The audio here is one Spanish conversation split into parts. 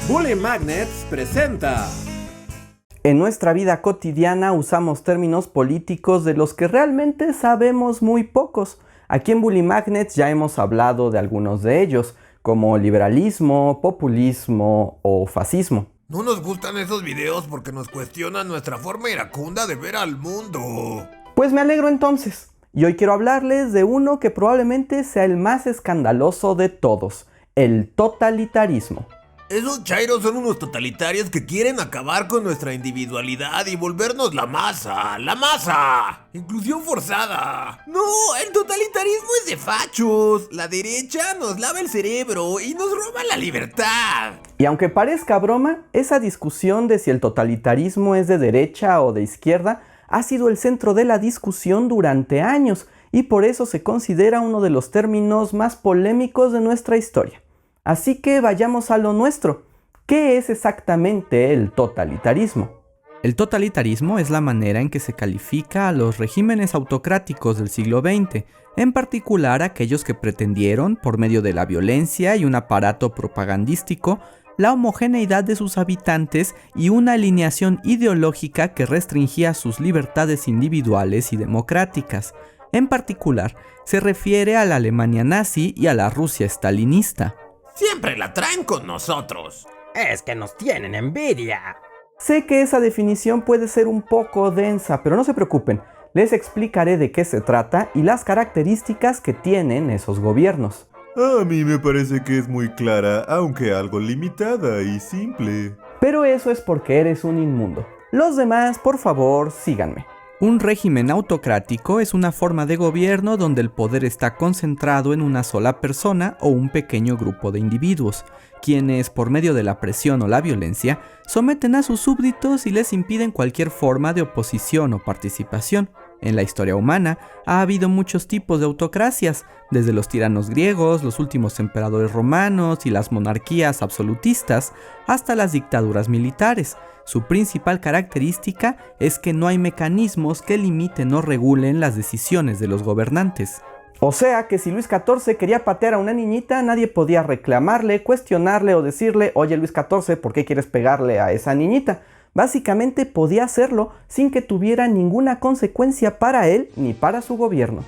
Bully Magnets presenta. En nuestra vida cotidiana usamos términos políticos de los que realmente sabemos muy pocos. Aquí en Bully Magnets ya hemos hablado de algunos de ellos, como liberalismo, populismo o fascismo. No nos gustan esos videos porque nos cuestionan nuestra forma iracunda de ver al mundo. Pues me alegro entonces. Y hoy quiero hablarles de uno que probablemente sea el más escandaloso de todos, el totalitarismo. Esos chairos son unos totalitarios que quieren acabar con nuestra individualidad y volvernos la masa. Inclusión forzada. No, el totalitarismo es de fachos. La derecha nos lava el cerebro y nos roba la libertad. Y aunque parezca broma, esa discusión de si el totalitarismo es de derecha o de izquierda ha sido el centro de la discusión durante años y por eso se considera uno de los términos más polémicos de nuestra historia. Así que vayamos a lo nuestro. ¿Qué es exactamente el totalitarismo? El totalitarismo es la manera en que se califica a los regímenes autocráticos del siglo XX, en particular aquellos que pretendieron, por medio de la violencia y un aparato propagandístico, la homogeneidad de sus habitantes y una alineación ideológica que restringía sus libertades individuales y democráticas. En particular, se refiere a la Alemania nazi y a la Rusia stalinista. Siempre la traen con nosotros. Es que nos tienen envidia. Sé que esa definición puede ser un poco densa, pero no se preocupen. Les explicaré de qué se trata y las características que tienen esos gobiernos. A mí me parece que es muy clara, aunque algo limitada y simple. Pero eso es porque eres un inmundo. Los demás, por favor, síganme. Un régimen autocrático es una forma de gobierno donde el poder está concentrado en una sola persona o un pequeño grupo de individuos, quienes, por medio de la presión o la violencia, someten a sus súbditos y les impiden cualquier forma de oposición o participación. En la historia humana ha habido muchos tipos de autocracias, desde los tiranos griegos, los últimos emperadores romanos y las monarquías absolutistas, hasta las dictaduras militares. Su principal característica es que no hay mecanismos que limiten o regulen las decisiones de los gobernantes. O sea que si Luis XIV quería patear a una niñita, nadie podía reclamarle, cuestionarle o decirle: oye Luis XIV, ¿por qué quieres pegarle a esa niñita? Básicamente podía hacerlo sin que tuviera ninguna consecuencia para él ni para su gobierno.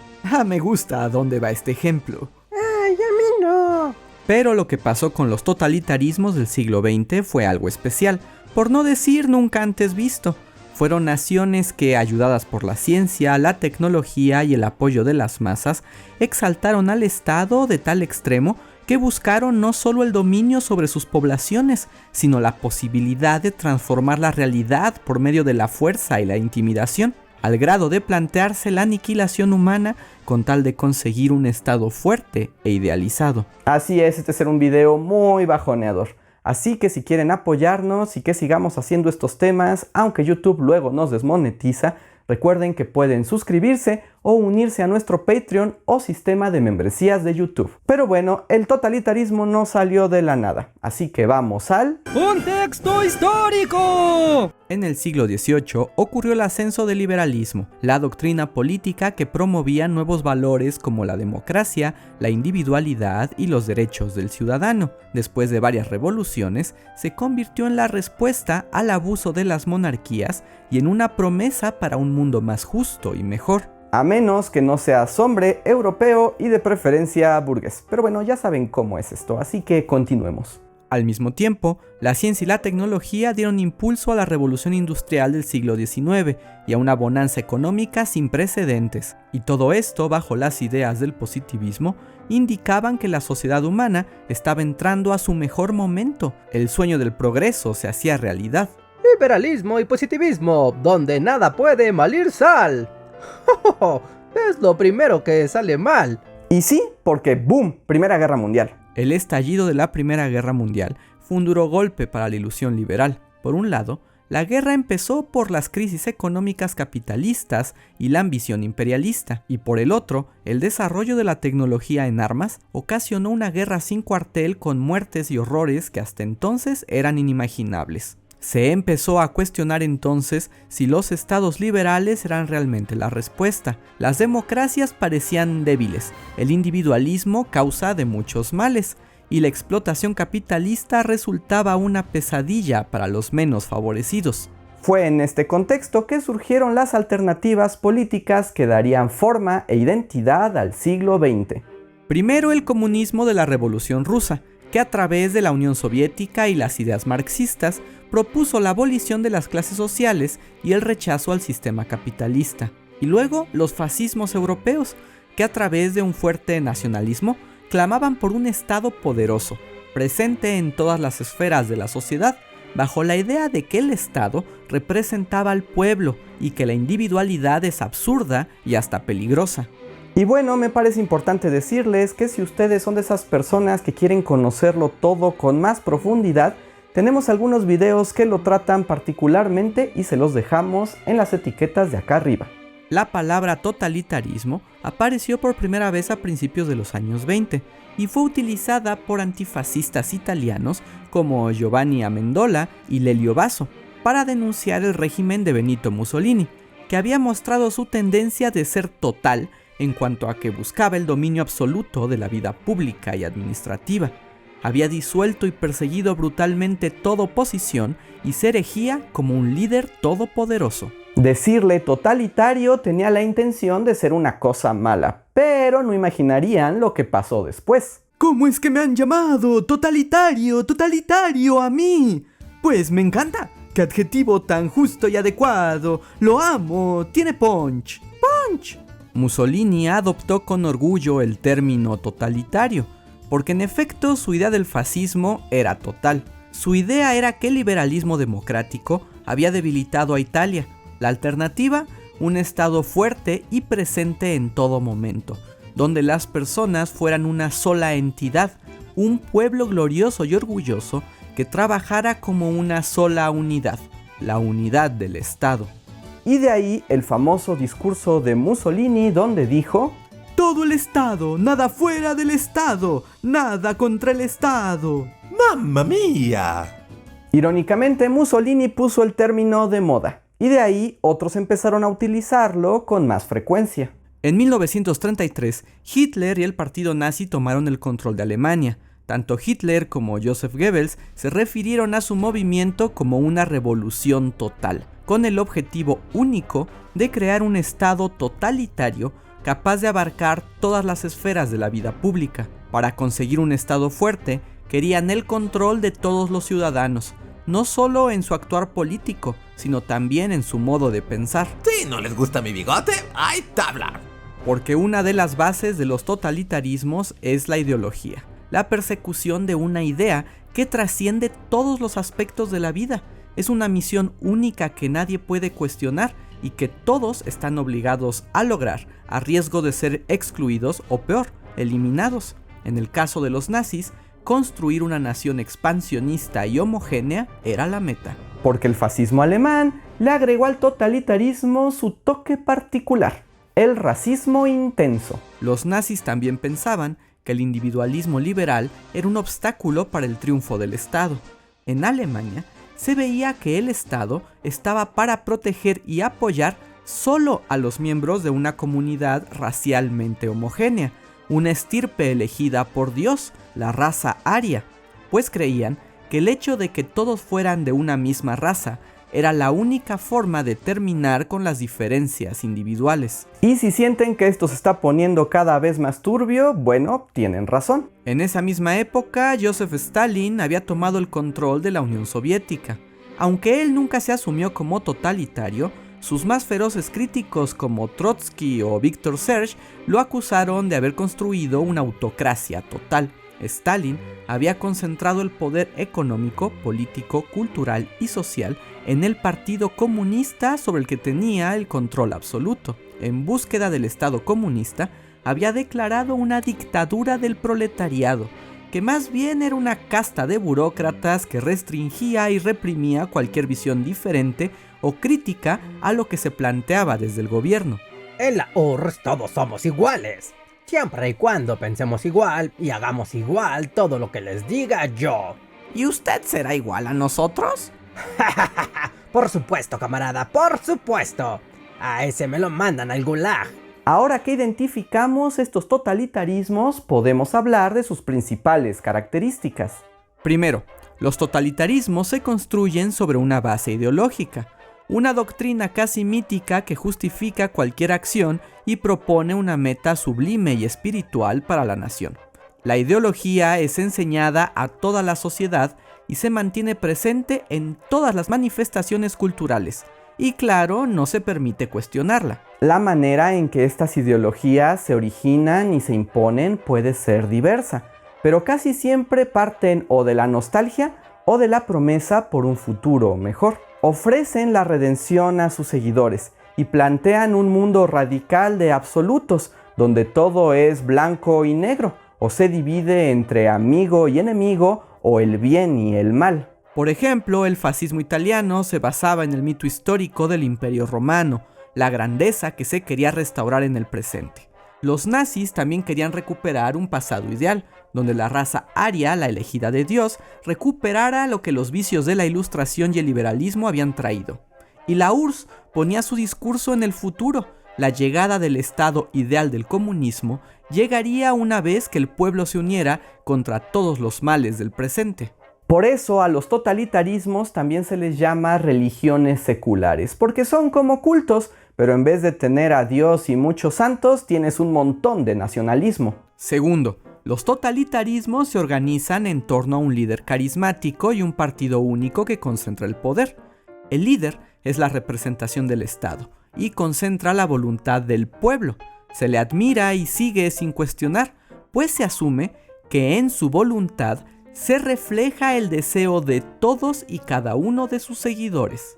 Me gusta a dónde va este ejemplo. Ay, a mí no. Pero lo que pasó con los totalitarismos del siglo XX fue algo especial, por no decir nunca antes visto. Fueron naciones que, ayudadas por la ciencia, la tecnología y el apoyo de las masas, exaltaron al Estado de tal extremo que buscaron no solo el dominio sobre sus poblaciones, sino la posibilidad de transformar la realidad por medio de la fuerza y la intimidación, al grado de plantearse la aniquilación humana con tal de conseguir un Estado fuerte e idealizado. Así es, este será un video muy bajoneador. Así que si quieren apoyarnos y que sigamos haciendo estos temas, aunque YouTube luego nos desmonetiza, recuerden que pueden suscribirse o unirse a nuestro Patreon o sistema de membresías de YouTube. Pero bueno, el totalitarismo no salió de la nada, así que vamos al ¡contexto histórico! En el siglo XVIII ocurrió el ascenso del liberalismo, la doctrina política que promovía nuevos valores como la democracia, la individualidad y los derechos del ciudadano. Después de varias revoluciones, se convirtió en la respuesta al abuso de las monarquías y en una promesa para un mundo más justo y mejor. A menos que no seas hombre, europeo y de preferencia burgués. Pero bueno, ya saben cómo es esto, así que continuemos. Al mismo tiempo, la ciencia y la tecnología dieron impulso a la revolución industrial del siglo XIX y a una bonanza económica sin precedentes. Y todo esto, bajo las ideas del positivismo, indicaban que la sociedad humana estaba entrando a su mejor momento. El sueño del progreso se hacía realidad. Liberalismo y positivismo, donde nada puede malir sal. Es lo primero que sale mal. Y sí, porque ¡boom! Primera Guerra Mundial. El estallido de la Primera Guerra Mundial fue un duro golpe para la ilusión liberal. Por un lado, la guerra empezó por las crisis económicas capitalistas y la ambición imperialista, y por el otro, el desarrollo de la tecnología en armas ocasionó una guerra sin cuartel con muertes y horrores que hasta entonces eran inimaginables. Se empezó a cuestionar entonces si los estados liberales eran realmente la respuesta. Las democracias parecían débiles, el individualismo causa de muchos males, y la explotación capitalista resultaba una pesadilla para los menos favorecidos. Fue en este contexto que surgieron las alternativas políticas que darían forma e identidad al siglo XX. Primero, el comunismo de la Revolución Rusa, que a través de la Unión Soviética y las ideas marxistas propuso la abolición de las clases sociales y el rechazo al sistema capitalista. Y luego, los fascismos europeos, que a través de un fuerte nacionalismo clamaban por un Estado poderoso, presente en todas las esferas de la sociedad, bajo la idea de que el Estado representaba al pueblo y que la individualidad es absurda y hasta peligrosa. Y bueno, me parece importante decirles que si ustedes son de esas personas que quieren conocerlo todo con más profundidad, tenemos algunos videos que lo tratan particularmente y se los dejamos en las etiquetas de acá arriba. La palabra totalitarismo apareció por primera vez a principios de los años 20 y fue utilizada por antifascistas italianos como Giovanni Amendola y Lelio Basso para denunciar el régimen de Benito Mussolini, que había mostrado su tendencia de ser total en cuanto a que buscaba el dominio absoluto de la vida pública y administrativa. Había disuelto y perseguido brutalmente toda oposición y se erigía como un líder todopoderoso. Decirle totalitario tenía la intención de ser una cosa mala, pero no imaginarían lo que pasó después. ¿Cómo es que me han llamado totalitario, totalitario a mí? Pues me encanta. ¡Qué adjetivo tan justo y adecuado! ¡Lo amo! ¡Tiene punch! ¡Punch! Mussolini adoptó con orgullo el término totalitario, porque en efecto su idea del fascismo era total. Su idea era que el liberalismo democrático había debilitado a Italia. La alternativa, un Estado fuerte y presente en todo momento, donde las personas fueran una sola entidad, un pueblo glorioso y orgulloso que trabajara como una sola unidad, la unidad del Estado. Y de ahí el famoso discurso de Mussolini donde dijo: todo el Estado, nada fuera del Estado, nada contra el Estado. ¡Mamma mía! Irónicamente, Mussolini puso el término de moda, y de ahí otros empezaron a utilizarlo con más frecuencia. En 1933, Hitler y el partido nazi tomaron el control de Alemania. Tanto Hitler como Joseph Goebbels se refirieron a su movimiento como una revolución total, con el objetivo único de crear un Estado totalitario capaz de abarcar todas las esferas de la vida pública. Para conseguir un Estado fuerte, querían el control de todos los ciudadanos, no solo en su actuar político, sino también en su modo de pensar. Si no les gusta mi bigote, hay tabla. Porque una de las bases de los totalitarismos es la ideología, la persecución de una idea que trasciende todos los aspectos de la vida. Es una misión única que nadie puede cuestionar y que todos están obligados a lograr, a riesgo de ser excluidos o peor, eliminados. En el caso de los nazis, construir una nación expansionista y homogénea era la meta. Porque el fascismo alemán le agregó al totalitarismo su toque particular, el racismo intenso. Los nazis también pensaban que el individualismo liberal era un obstáculo para el triunfo del Estado. En Alemania se veía que el Estado estaba para proteger y apoyar solo a los miembros de una comunidad racialmente homogénea, una estirpe elegida por Dios, la raza aria, pues creían que el hecho de que todos fueran de una misma raza era la única forma de terminar con las diferencias individuales. Y si sienten que esto se está poniendo cada vez más turbio, bueno, tienen razón. En esa misma época, Joseph Stalin había tomado el control de la Unión Soviética. Aunque él nunca se asumió como totalitario, sus más feroces críticos como Trotsky o Viktor Serge lo acusaron de haber construido una autocracia total. Stalin había concentrado el poder económico, político, cultural y social en el Partido Comunista sobre el que tenía el control absoluto. En búsqueda del Estado comunista, había declarado una dictadura del proletariado, que más bien era una casta de burócratas que restringía y reprimía cualquier visión diferente o crítica a lo que se planteaba desde el gobierno. En la URSS todos somos iguales, siempre y cuando pensemos igual y hagamos igual todo lo que les diga yo. ¿Y usted será igual a nosotros? Por supuesto, camarada, por supuesto. A ese me lo mandan al gulag. Ahora que identificamos estos totalitarismos, podemos hablar de sus principales características. Primero, los totalitarismos se construyen sobre una base ideológica, una doctrina casi mítica que justifica cualquier acción y propone una meta sublime y espiritual para la nación. La ideología es enseñada a toda la sociedad y se mantiene presente en todas las manifestaciones culturales, y claro, no se permite cuestionarla. La manera en que estas ideologías se originan y se imponen puede ser diversa, pero casi siempre parten o de la nostalgia o de la promesa por un futuro mejor. Ofrecen la redención a sus seguidores y plantean un mundo radical de absolutos, donde todo es blanco y negro, o se divide entre amigo y enemigo, o el bien y el mal. Por ejemplo, el fascismo italiano se basaba en el mito histórico del Imperio Romano, la grandeza que se quería restaurar en el presente. Los nazis también querían recuperar un pasado ideal, donde la raza aria, la elegida de Dios, recuperara lo que los vicios de la Ilustración y el liberalismo habían traído. Y la URSS ponía su discurso en el futuro. La llegada del estado ideal del comunismo llegaría una vez que el pueblo se uniera contra todos los males del presente. Por eso a los totalitarismos también se les llama religiones seculares, porque son como cultos, pero en vez de tener a Dios y muchos santos, tienes un montón de nacionalismo. Segundo, los totalitarismos se organizan en torno a un líder carismático y un partido único que concentra el poder. El líder es la representación del Estado y concentra la voluntad del pueblo. Se le admira y sigue sin cuestionar, pues se asume que en su voluntad se refleja el deseo de todos y cada uno de sus seguidores.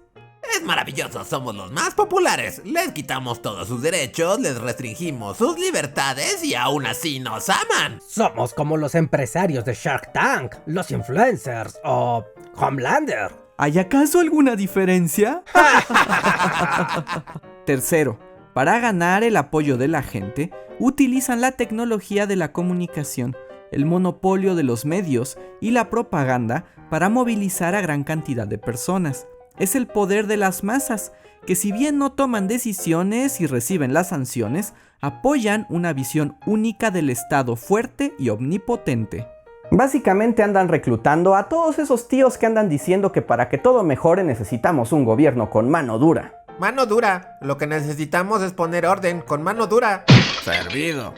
Es maravilloso, somos los más populares. Les quitamos todos sus derechos, les restringimos sus libertades y aún así nos aman. Somos como los empresarios de Shark Tank, los influencers o Homelander. ¿Hay acaso alguna diferencia? Tercero, para ganar el apoyo de la gente, utilizan la tecnología de la comunicación, el monopolio de los medios y la propaganda para movilizar a gran cantidad de personas. Es el poder de las masas, que si bien no toman decisiones y reciben las sanciones, apoyan una visión única del Estado fuerte y omnipotente. Básicamente andan reclutando a todos esos tíos que andan diciendo que para que todo mejore necesitamos un gobierno con mano dura. Mano dura, lo que necesitamos es poner orden con mano dura. Servido.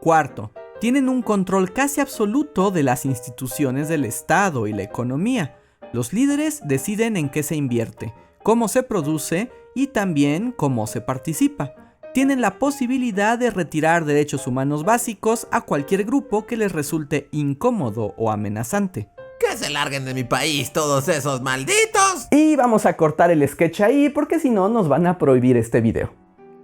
Cuarto, tienen un control casi absoluto de las instituciones del Estado y la economía. Los líderes deciden en qué se invierte, cómo se produce y también cómo se participa. Tienen la posibilidad de retirar derechos humanos básicos a cualquier grupo que les resulte incómodo o amenazante. Que se larguen de mi país todos esos malditos. Y vamos a cortar el sketch ahí porque si no nos van a prohibir este video.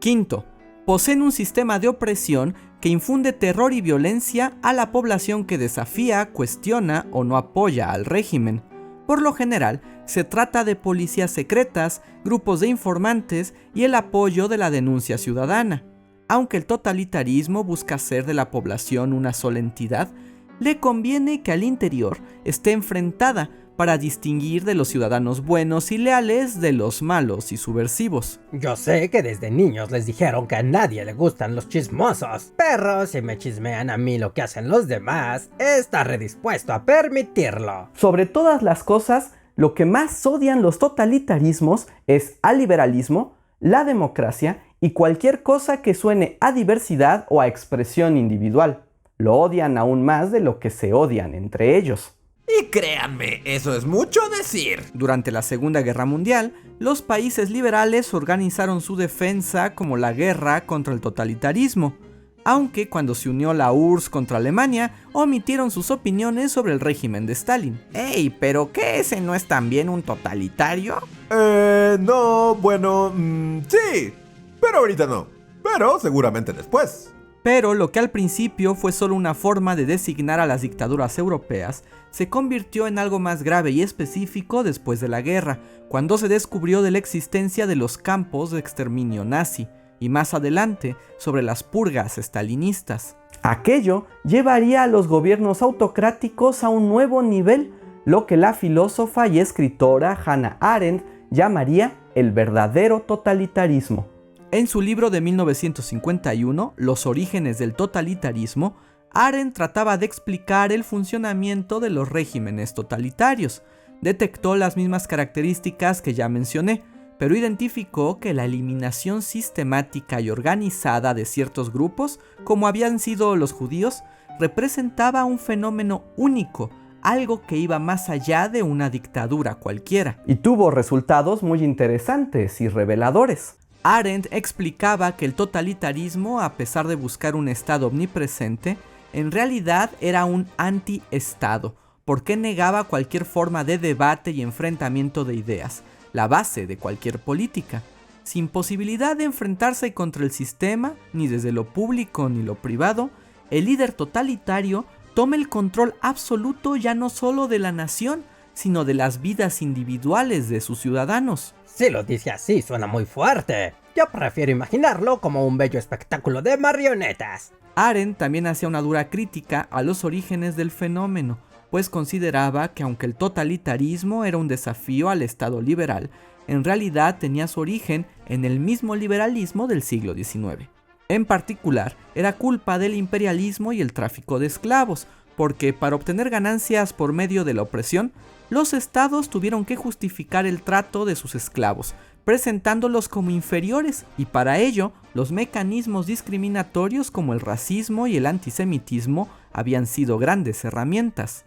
Quinto, poseen un sistema de opresión que infunde terror y violencia a la población que desafía, cuestiona o no apoya al régimen. Por lo general, se trata de policías secretas, grupos de informantes y el apoyo de la denuncia ciudadana. Aunque el totalitarismo busca hacer de la población una sola entidad, le conviene que al interior esté enfrentada para distinguir de los ciudadanos buenos y leales de los malos y subversivos. Yo sé que desde niños les dijeron que a nadie le gustan los chismosos, pero si me chismean a mí lo que hacen los demás, estaré dispuesto a permitirlo. Sobre todas las cosas, lo que más odian los totalitarismos es al liberalismo, la democracia y cualquier cosa que suene a diversidad o a expresión individual. Lo odian aún más de lo que se odian entre ellos. Y créanme, eso es mucho decir. Durante la Segunda Guerra Mundial, los países liberales organizaron su defensa como la guerra contra el totalitarismo, aunque cuando se unió la URSS contra Alemania, omitieron sus opiniones sobre el régimen de Stalin. ¡Ey! ¿Pero qué ese no es también un totalitario? No, bueno, sí, pero ahorita no, pero seguramente después. Pero lo que al principio fue solo una forma de designar a las dictaduras europeas, se convirtió en algo más grave y específico después de la guerra, cuando se descubrió de la existencia de los campos de exterminio nazi, y más adelante sobre las purgas estalinistas. Aquello llevaría a los gobiernos autocráticos a un nuevo nivel, lo que la filósofa y escritora Hannah Arendt llamaría el verdadero totalitarismo. En su libro de 1951, Los orígenes del totalitarismo, Arendt trataba de explicar el funcionamiento de los regímenes totalitarios. Detectó las mismas características que ya mencioné, pero identificó que la eliminación sistemática y organizada de ciertos grupos, como habían sido los judíos, representaba un fenómeno único, algo que iba más allá de una dictadura cualquiera. Y tuvo resultados muy interesantes y reveladores. Arendt explicaba que el totalitarismo, a pesar de buscar un Estado omnipresente, en realidad era un anti-Estado, porque negaba cualquier forma de debate y enfrentamiento de ideas, la base de cualquier política. Sin posibilidad de enfrentarse contra el sistema, ni desde lo público ni lo privado, el líder totalitario toma el control absoluto ya no solo de la nación, sino de las vidas individuales de sus ciudadanos. Si lo dice así, suena muy fuerte. Yo prefiero imaginarlo como un bello espectáculo de marionetas. Arendt también hacía una dura crítica a los orígenes del fenómeno, pues consideraba que aunque el totalitarismo era un desafío al Estado liberal, en realidad tenía su origen en el mismo liberalismo del siglo XIX. En particular, era culpa del imperialismo y el tráfico de esclavos, porque para obtener ganancias por medio de la opresión, los estados tuvieron que justificar el trato de sus esclavos, presentándolos como inferiores, y para ello, los mecanismos discriminatorios como el racismo y el antisemitismo habían sido grandes herramientas.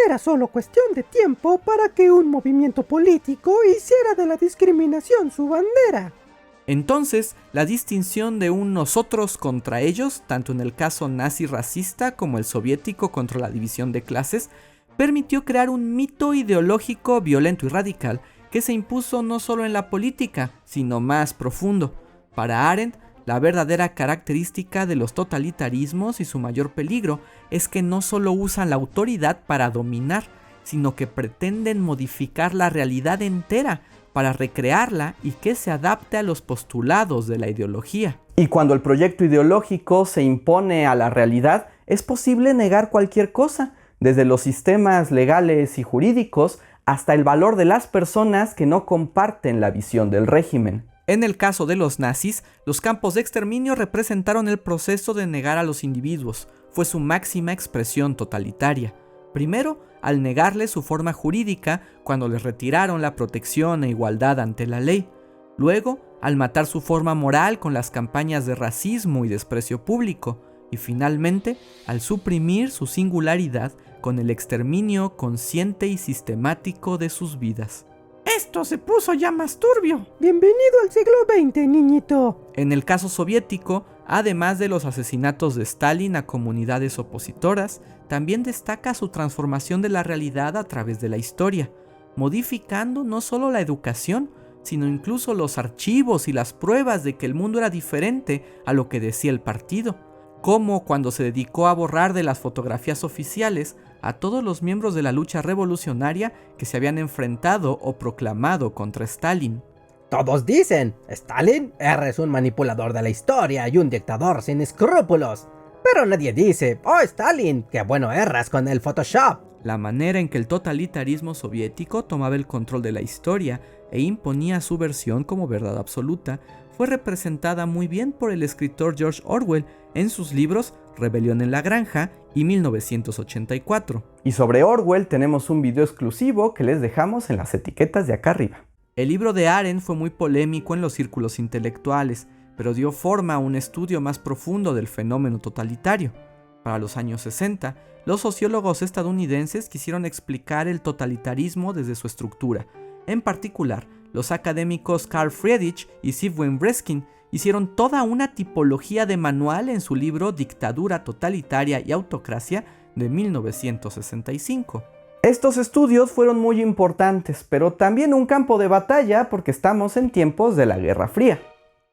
Era solo cuestión de tiempo para que un movimiento político hiciera de la discriminación su bandera. Entonces, la distinción de un nosotros contra ellos, tanto en el caso nazi racista como el soviético contra la división de clases, permitió crear un mito ideológico violento y radical que se impuso no solo en la política, sino más profundo. Para Arendt, la verdadera característica de los totalitarismos y su mayor peligro es que no solo usan la autoridad para dominar, sino que pretenden modificar la realidad entera para recrearla y que se adapte a los postulados de la ideología. Y cuando el proyecto ideológico se impone a la realidad, es posible negar cualquier cosa, desde los sistemas legales y jurídicos hasta el valor de las personas que no comparten la visión del régimen. En el caso de los nazis, los campos de exterminio representaron el proceso de negar a los individuos. Fue su máxima expresión totalitaria. Primero, al negarles su forma jurídica cuando les retiraron la protección e igualdad ante la ley. Luego, al matar su forma moral con las campañas de racismo y desprecio público. Y finalmente, al suprimir su singularidad con el exterminio consciente y sistemático de sus vidas. Esto se puso ya más turbio. Bienvenido al siglo XX, niñito. En el caso soviético, además de los asesinatos de Stalin a comunidades opositoras, también destaca su transformación de la realidad a través de la historia, modificando no solo la educación, sino incluso los archivos y las pruebas de que el mundo era diferente a lo que decía el partido, como cuando se dedicó a borrar de las fotografías oficiales a todos los miembros de la lucha revolucionaria que se habían enfrentado o proclamado contra Stalin. Todos dicen, Stalin, eres un manipulador de la historia y un dictador sin escrúpulos. Pero nadie dice, oh Stalin, qué bueno eras con el Photoshop. La manera en que el totalitarismo soviético tomaba el control de la historia e imponía su versión como verdad absoluta fue representada muy bien por el escritor George Orwell en sus libros Rebelión en la Granja y 1984. Y sobre Orwell tenemos un video exclusivo que les dejamos en las etiquetas de acá arriba. El libro de Arendt fue muy polémico en los círculos intelectuales, pero dio forma a un estudio más profundo del fenómeno totalitario. Para los años 60, los sociólogos estadounidenses quisieron explicar el totalitarismo desde su estructura. En particular, los académicos Carl Friedrich y Zygmunt Breskin hicieron toda una tipología de manual en su libro Dictadura totalitaria y autocracia de 1965. Estos estudios fueron muy importantes, pero también un campo de batalla porque estamos en tiempos de la Guerra Fría.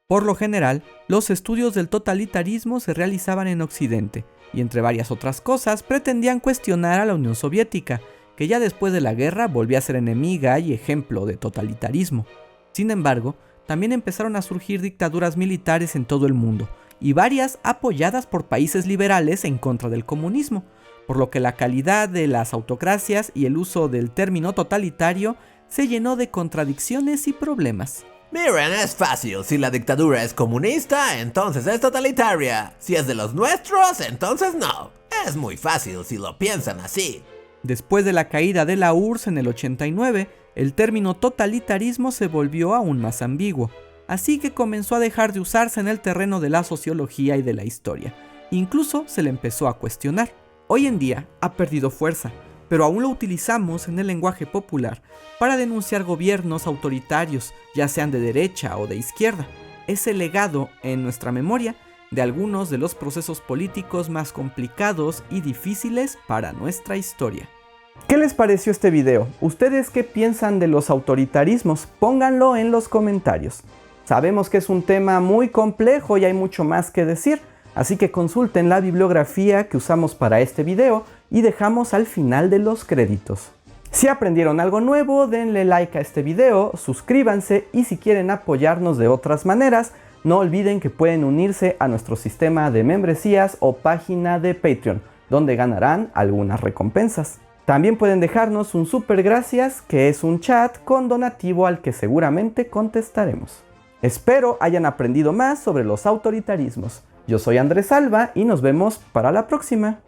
Por lo general, los estudios del totalitarismo se realizaban en Occidente, y entre varias otras cosas pretendían cuestionar a la Unión Soviética, que ya después de la guerra volvía a ser enemiga y ejemplo de totalitarismo. Sin embargo, también empezaron a surgir dictaduras militares en todo el mundo, y varias apoyadas por países liberales en contra del comunismo, por lo que la calidad de las autocracias y el uso del término totalitario se llenó de contradicciones y problemas. Miren, es fácil. Si la dictadura es comunista, entonces es totalitaria. Si es de los nuestros, entonces no. Es muy fácil si lo piensan así. Después de la caída de la URSS en el 89, el término totalitarismo se volvió aún más ambiguo, así que comenzó a dejar de usarse en el terreno de la sociología y de la historia. Incluso se le empezó a cuestionar. Hoy en día ha perdido fuerza, pero aún lo utilizamos en el lenguaje popular para denunciar gobiernos autoritarios, ya sean de derecha o de izquierda. Es el legado en nuestra memoria de algunos de los procesos políticos más complicados y difíciles para nuestra historia. ¿Qué les pareció este video? ¿Ustedes qué piensan de los autoritarismos? Pónganlo en los comentarios. Sabemos que es un tema muy complejo y hay mucho más que decir, así que consulten la bibliografía que usamos para este video y dejamos al final de los créditos. Si aprendieron algo nuevo, denle like a este video, suscríbanse y si quieren apoyarnos de otras maneras, no olviden que pueden unirse a nuestro sistema de membresías o página de Patreon, donde ganarán algunas recompensas. También pueden dejarnos un super gracias, que es un chat con donativo al que seguramente contestaremos. Espero hayan aprendido más sobre los autoritarismos. Yo soy Andrés Alba y nos vemos para la próxima.